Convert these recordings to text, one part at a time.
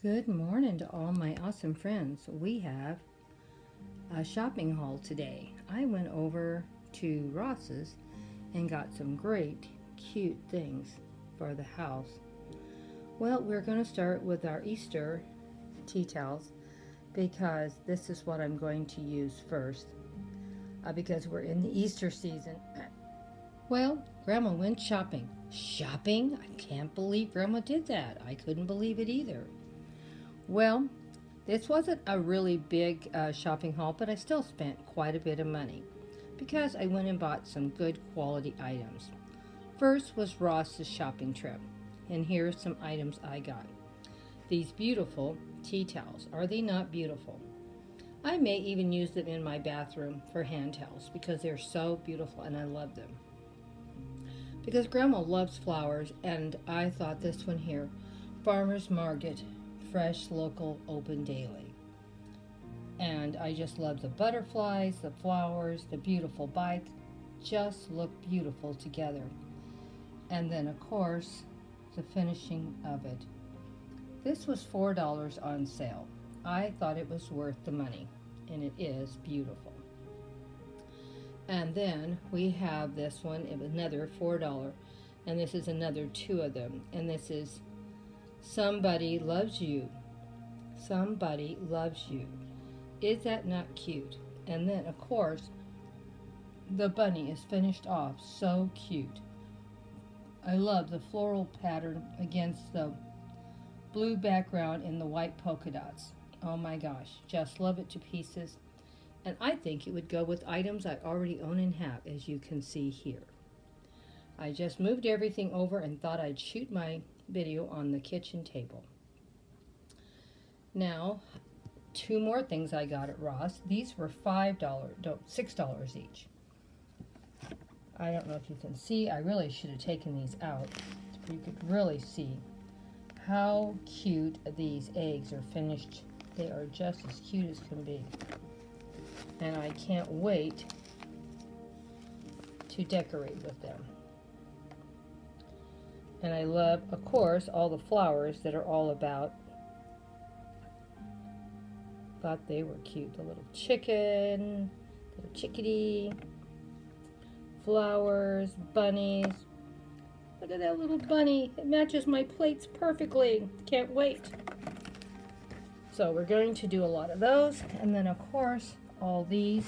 Good morning to all my awesome friends. We have a shopping haul today. I went over to Ross's and got some great, cute things for the house. Well, we're going to start with our Easter tea towels because this is what I'm going to use first because we're in the Easter season. Well, Grandma went shopping. Shopping? I can't believe Grandma did that. I couldn't believe it either. Well, this wasn't a really big shopping haul, but I still spent quite a bit of money because I went and bought some good quality items. First was Ross's shopping trip, and here are some items I got. These beautiful tea towels. Are they not beautiful? I may even use them in my bathroom for hand towels because they're so beautiful and I love them. Because Grandma loves flowers, and I thought this one here, Farmer's Market, fresh, local, open daily. And I just love the butterflies, the flowers, the beautiful bike, just look beautiful together. And then of course, the finishing of it. This was $4 on sale. I thought it was worth the money, and it is beautiful. And then we have this one, it was another $4, and this is another two of them, and this is Somebody Loves You. Somebody Loves You. Is that not cute? And then, of course, the bunny is finished off so cute. I love the floral pattern against the blue background and the white polka dots. Oh my gosh, just love it to pieces. And I think it would go with items I already own and have, as you can see here. I just moved everything over and thought I'd shoot my video on the kitchen table. Now, two more things I got at Ross. These were $6 each. I don't know if you can see. I really should have taken these out so you could really see how cute these eggs are finished. They are just as cute as can be. And I can't wait to decorate with them. And I love, of course, all the flowers that are all about. Thought they were cute. The little chicken, little chickadee, flowers, bunnies. Look at that little bunny. It matches my plates perfectly. Can't wait. So we're going to do a lot of those. And then, of course, all these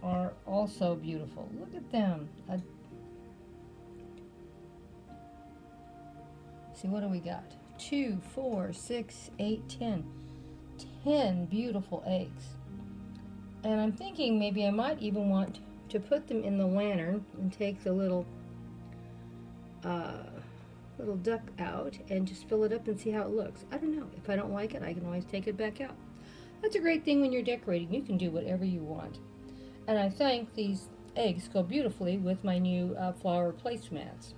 are also beautiful. Look at them. See, what do we got? 2, 4, 6, 8, 10. 10 beautiful eggs. And I'm thinking maybe I might even want to put them in the lantern and take the little duck out and just fill it up and see how it looks. I don't know. If I don't like it, I can always take it back out. That's a great thing when you're decorating. You can do whatever you want. And I think these eggs go beautifully with my new flower placemats.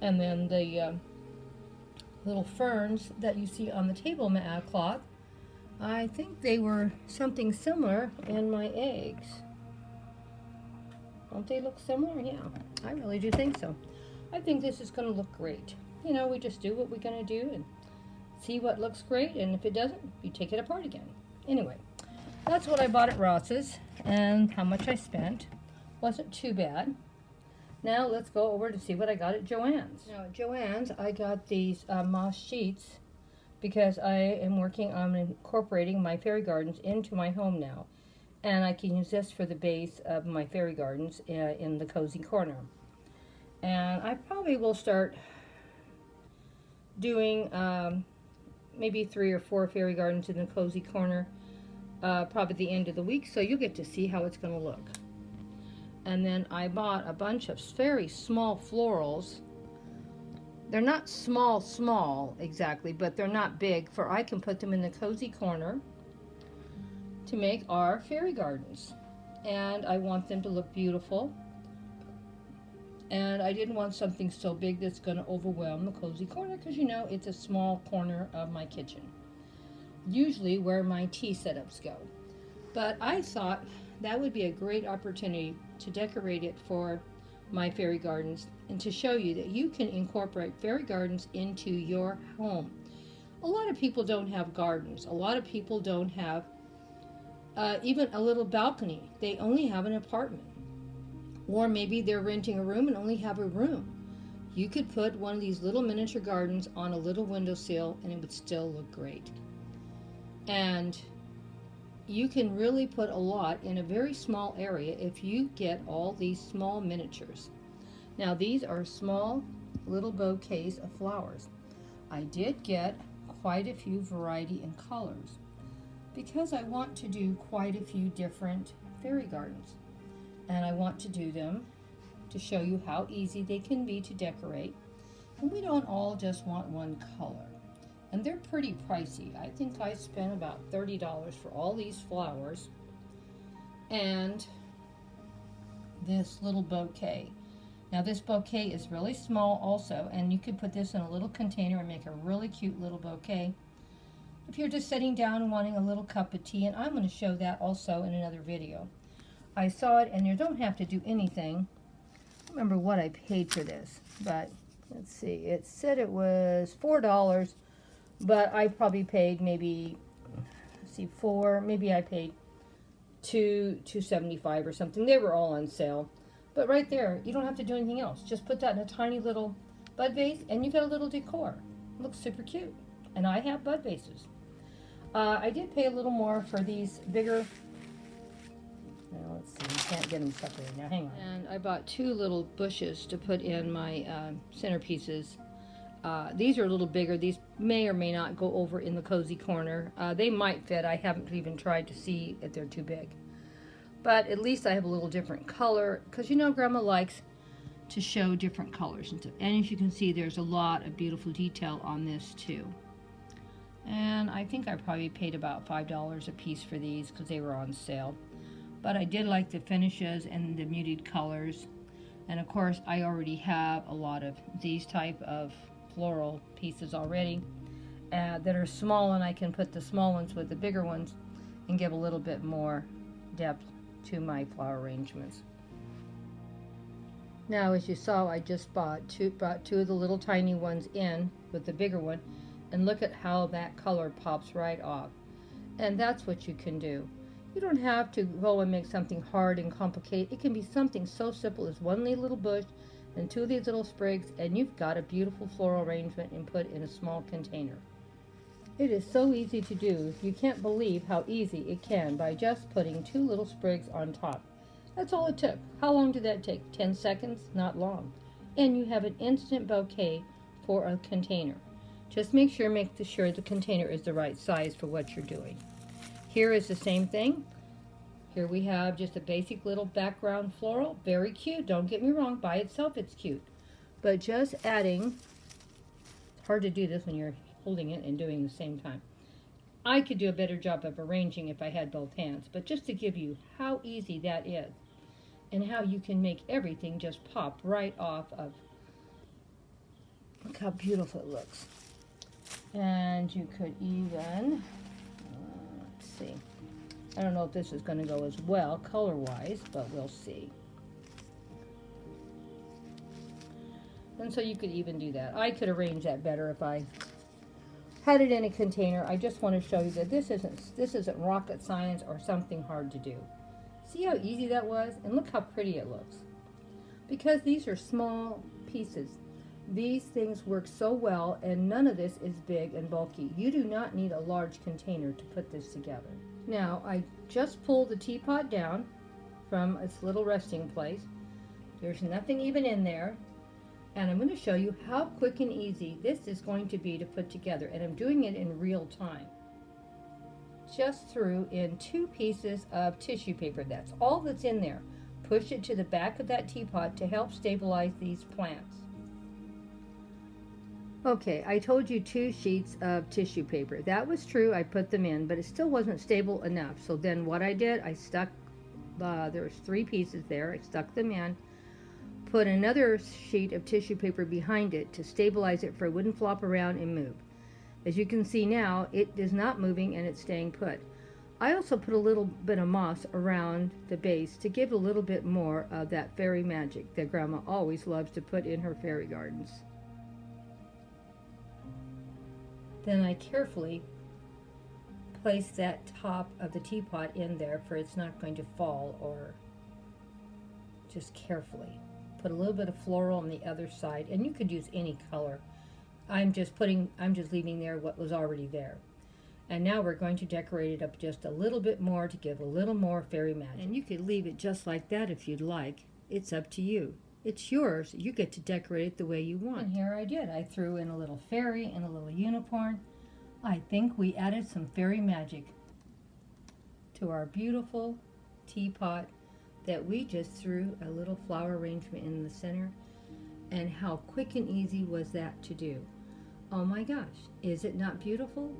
And then the little ferns that you see on the tablecloth, I think they were something similar in my eggs. Don't they look similar? Yeah, I really do think so. I think this is going to look great. You know, we just do what we're going to do and see what looks great, and if it doesn't, you take it apart again. Anyway, that's what I bought at Ross's, and how much I spent. Wasn't too bad. Now let's go over to see what I got at Joann's. Now at Joann's, I got these moss sheets because I am working on incorporating my fairy gardens into my home now. And I can use this for the base of my fairy gardens in the cozy corner. And I probably will start doing maybe 3 or 4 fairy gardens in the cozy corner probably the end of the week, so you'll get to see how it's going to look. And then I bought a bunch of very small florals. They're not small exactly, but they're not big, for I can put them in the cozy corner to make our fairy gardens. And I want them to look beautiful. And I didn't want something so big that's going to overwhelm the cozy corner, because you know it's a small corner of my kitchen, usually where my tea setups go. But I thought that would be a great opportunity to decorate it for my fairy gardens and to show you that you can incorporate fairy gardens into your home. A lot of people don't have gardens. A lot of people don't have even a little balcony. They only have an apartment. Or maybe they're renting a room and only have a room. You could put one of these little miniature gardens on a little windowsill and it would still look great. And you can really put a lot in a very small area if you get all these small miniatures. Now these are small little bouquets of flowers. I did get quite a few variety in colors because I want to do quite a few different fairy gardens. And I want to do them to show you how easy they can be to decorate. And we don't all just want one color. And they're pretty pricey. I think I spent about $30 for all these flowers and this little bouquet. Now this bouquet is really small also, and you could put this in a little container and make a really cute little bouquet if you're just sitting down and wanting a little cup of tea, and I'm going to show that also in another video. I saw it, and you don't have to do anything. I don't remember what I paid for this, but let's see. It said it was $4, but I probably paid maybe, let's see, maybe I paid $2.75 or something. They were all on sale. But right there, you don't have to do anything else. Just put that in a tiny little bud vase, and you got a little decor. It looks super cute. And I have bud vases. I did pay a little more for these bigger. Now, let's see, you can't get them separated. Now, hang on. And I bought 2 little bushes to put in my centerpieces. These are a little bigger. These may or may not go over in the cozy corner. They might fit. I haven't even tried to see if they're too big. But at least I have a little different color, because you know Grandma likes to show different colors. And as you can see, there's a lot of beautiful detail on this too. And I think I probably paid about $5 a piece for these because they were on sale. But I did like the finishes and the muted colors. And of course, I already have a lot of these type of floral pieces already that are small, and I can put the small ones with the bigger ones and give a little bit more depth to my flower arrangements. Now, as you saw, I just brought two of the little tiny ones in with the bigger one, and look at how that color pops right off. And that's what you can do. You don't have to go and make something hard and complicated. It can be something so simple as one little bush and 2 of these little sprigs, and you've got a beautiful floral arrangement and put in a small container. It is so easy to do. You can't believe how easy it can by just putting 2 little sprigs on top. That's all it took. How long did that take? 10 seconds? Not long. And you have an instant bouquet for a container. Just make sure the container is the right size for what you're doing. Here is the same thing. Here we have just a basic little background floral. Very cute. Don't get me wrong. By itself, it's cute. But just adding, it's hard to do this when you're holding it and doing the same time. I could do a better job of arranging if I had both hands, but just to give you how easy that is and how you can make everything just pop right off of. Look how beautiful it looks. And you could even, let's see, I don't know if this is going to go as well color-wise, but we'll see. And so you could even do that. I could arrange that better if I had it in a container. I just want to show you that this isn't rocket science or something hard to do. See how easy that was? And look how pretty it looks. Because these are small pieces, these things work so well, and none of this is big and bulky. You do not need a large container to put this together. Now, I just pulled the teapot down from its little resting place. There's nothing even in there. And I'm going to show you how quick and easy this is going to be to put together. And I'm doing it in real time. Just threw in 2 pieces of tissue paper. That's all that's in there. Push it to the back of that teapot to help stabilize these plants. Okay, I told you 2 sheets of tissue paper. That was true. I put them in, but it still wasn't stable enough. So then what I did, I stuck, there's 3 pieces there. I stuck them in. Put another sheet of tissue paper behind it to stabilize it for it wouldn't flop around and move. As you can see now, it is not moving and it's staying put. I also put a little bit of moss around the base to give a little bit more of that fairy magic that Grandma always loves to put in her fairy gardens. Then I carefully place that top of the teapot in there for it's not going to fall, or just carefully. Put a little bit of floral on the other side, and you could use any color. I'm just leaving there what was already there. And now we're going to decorate it up just a little bit more to give a little more fairy magic. And you could leave it just like that if you'd like. It's up to you. It's yours. You get to decorate it the way you want. And here I did. I threw in a little fairy and a little unicorn. I think we added some fairy magic to our beautiful teapot that we just threw a little flower arrangement in the center. And how quick and easy was that to do? Oh my gosh, is it not beautiful?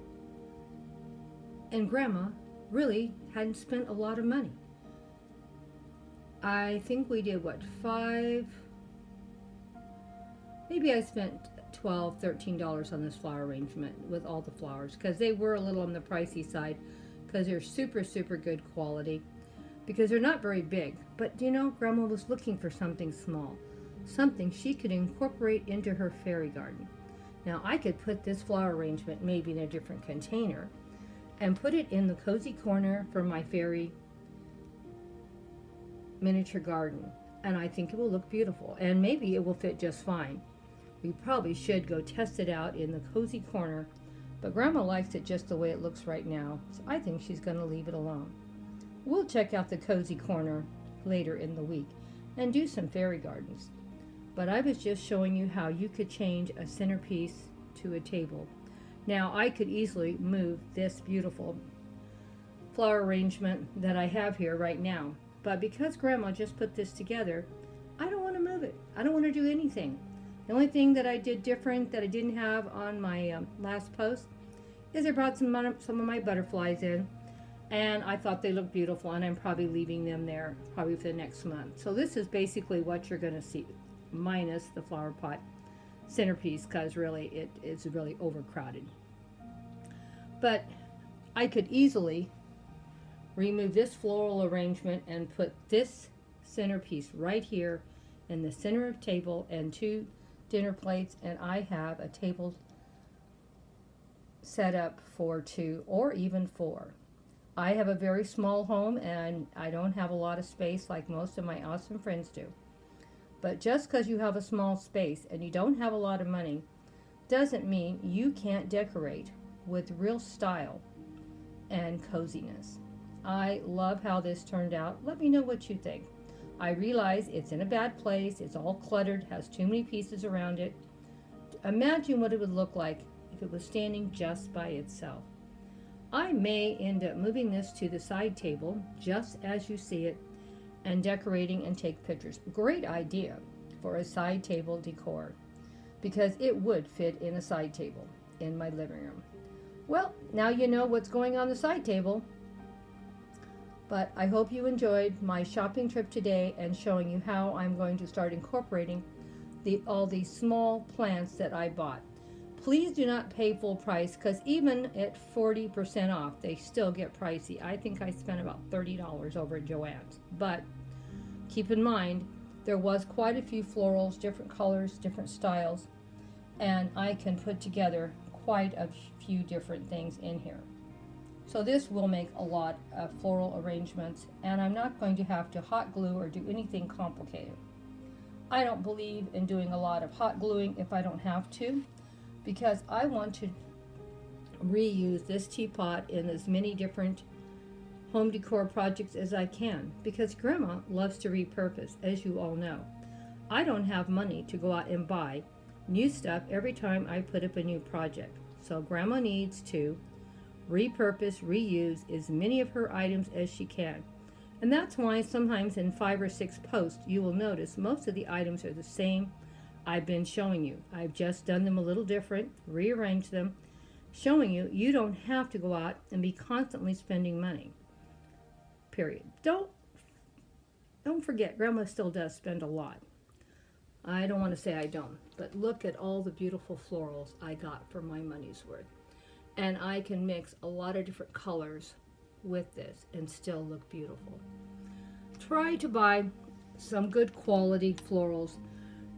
And Grandma really hadn't spent a lot of money. I think we did, what, maybe I spent $12, $13 on this flower arrangement with all the flowers, because they were a little on the pricey side, because they're super, super good quality, because they're not very big. But you know, Grandma was looking for something small, something she could incorporate into her fairy garden. Now I could put this flower arrangement maybe in a different container and put it in the cozy corner for my fairy miniature garden, and I think it will look beautiful, and maybe it will fit just fine. We probably should go test it out in the cozy corner, but Grandma likes it just the way it looks right now, so I think she's going to leave it alone. We'll check out the cozy corner later in the week and do some fairy gardens. But I was just showing you how you could change a centerpiece to a table. Now I could easily move this beautiful flower arrangement that I have here right now, but because Grandma just put this together, I don't want to move it. I don't want to do anything. The only thing that I did different that I didn't have on my last post is I brought some of my butterflies in, and I thought they looked beautiful, and I'm probably leaving them there probably for the next month. So this is basically what you're going to see, minus the flower pot centerpiece, because really it is really overcrowded. But I could easily remove this floral arrangement and put this centerpiece right here in the center of the table and 2 dinner plates, and I have a table set up for 2 or even 4. I have a very small home and I don't have a lot of space like most of my awesome friends do. But just because you have a small space and you don't have a lot of money doesn't mean you can't decorate with real style and coziness. I love how this turned out. Let me know what you think. I realize it's in a bad place, it's all cluttered, has too many pieces around it. Imagine what it would look like if it was standing just by itself. I may end up moving this to the side table, just as you see it, and decorating and take pictures. Great idea for a side table decor, because it would fit in a side table in my living room. Well, now you know what's going on the side table. But I hope you enjoyed my shopping trip today and showing you how I'm going to start incorporating all these small plants that I bought. Please do not pay full price, because even at 40% off, they still get pricey. I think I spent about $30 over at Joann's. But keep in mind, there was quite a few florals, different colors, different styles, and I can put together quite a few different things in here. So this will make a lot of floral arrangements, and I'm not going to have to hot glue or do anything complicated. I don't believe in doing a lot of hot gluing if I don't have to, because I want to reuse this teapot in as many different home decor projects as I can, because Grandma loves to repurpose, as you all know. I don't have money to go out and buy new stuff every time I put up a new project, so Grandma needs to repurpose, reuse as many of her items as she can. And that's why sometimes in 5 or 6 posts you will notice most of the items are the same I've been showing you. I've just done them a little different, rearranged them, showing you you don't have to go out and be constantly spending money. Period. Don't forget, Grandma still does spend a lot. I don't want to say I don't, but look at all the beautiful florals I got for my money's worth. And I can mix a lot of different colors with this and still look beautiful. Try to buy some good quality florals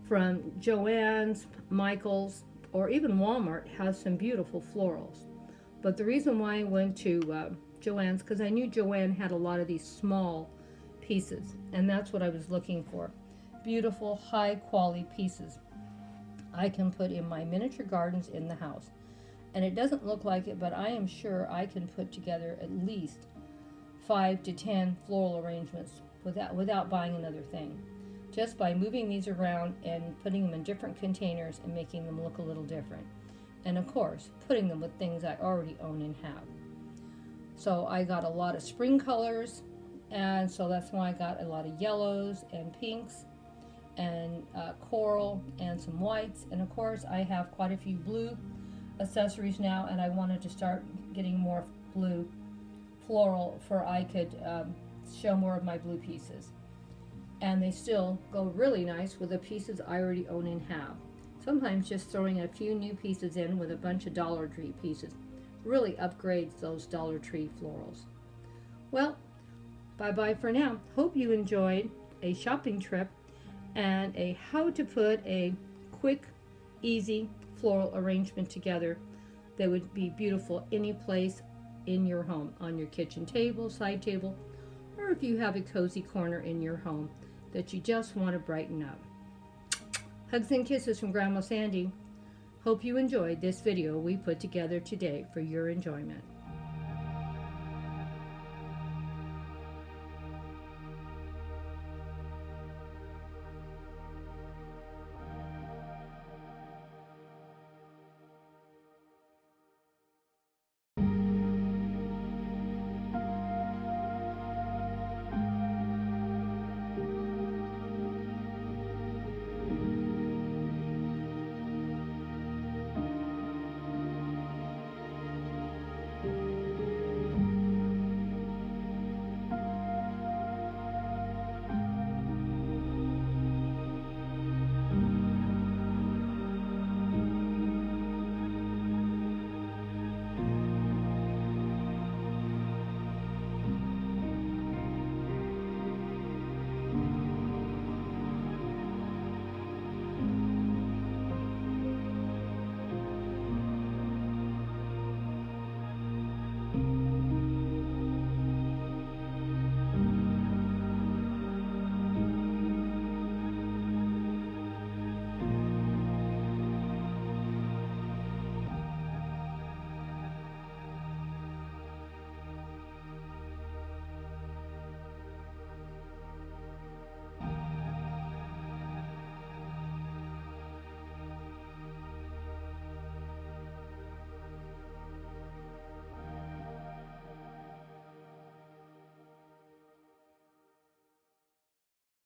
from Joann's, Michael's, or even Walmart has some beautiful florals. But the reason why I went to Joann's, because I knew Joann had a lot of these small pieces, and that's what I was looking for. Beautiful, high quality pieces I can put in my miniature gardens in the house. And it doesn't look like it, but I am sure I can put together at least 5 to 10 floral arrangements without buying another thing. Just by moving these around and putting them in different containers and making them look a little different. And of course, putting them with things I already own and have. So I got a lot of spring colors, and so that's why I got a lot of yellows and pinks and coral and some whites. And of course, I have quite a few blue accessories now, and I wanted to start getting more blue floral for I could show more of my blue pieces. And they still go really nice with the pieces I already own and have. Sometimes just throwing a few new pieces in with a bunch of Dollar Tree pieces really upgrades those Dollar Tree florals. Well, bye-bye for now. Hope you enjoyed a shopping trip and a how to put a quick, easy floral arrangement together that would be beautiful any place in your home, on your kitchen table, side table, or if you have a cozy corner in your home that you just want to brighten up. Hugs and kisses from Grandma Sandy. Hope you enjoyed this video we put together today for your enjoyment.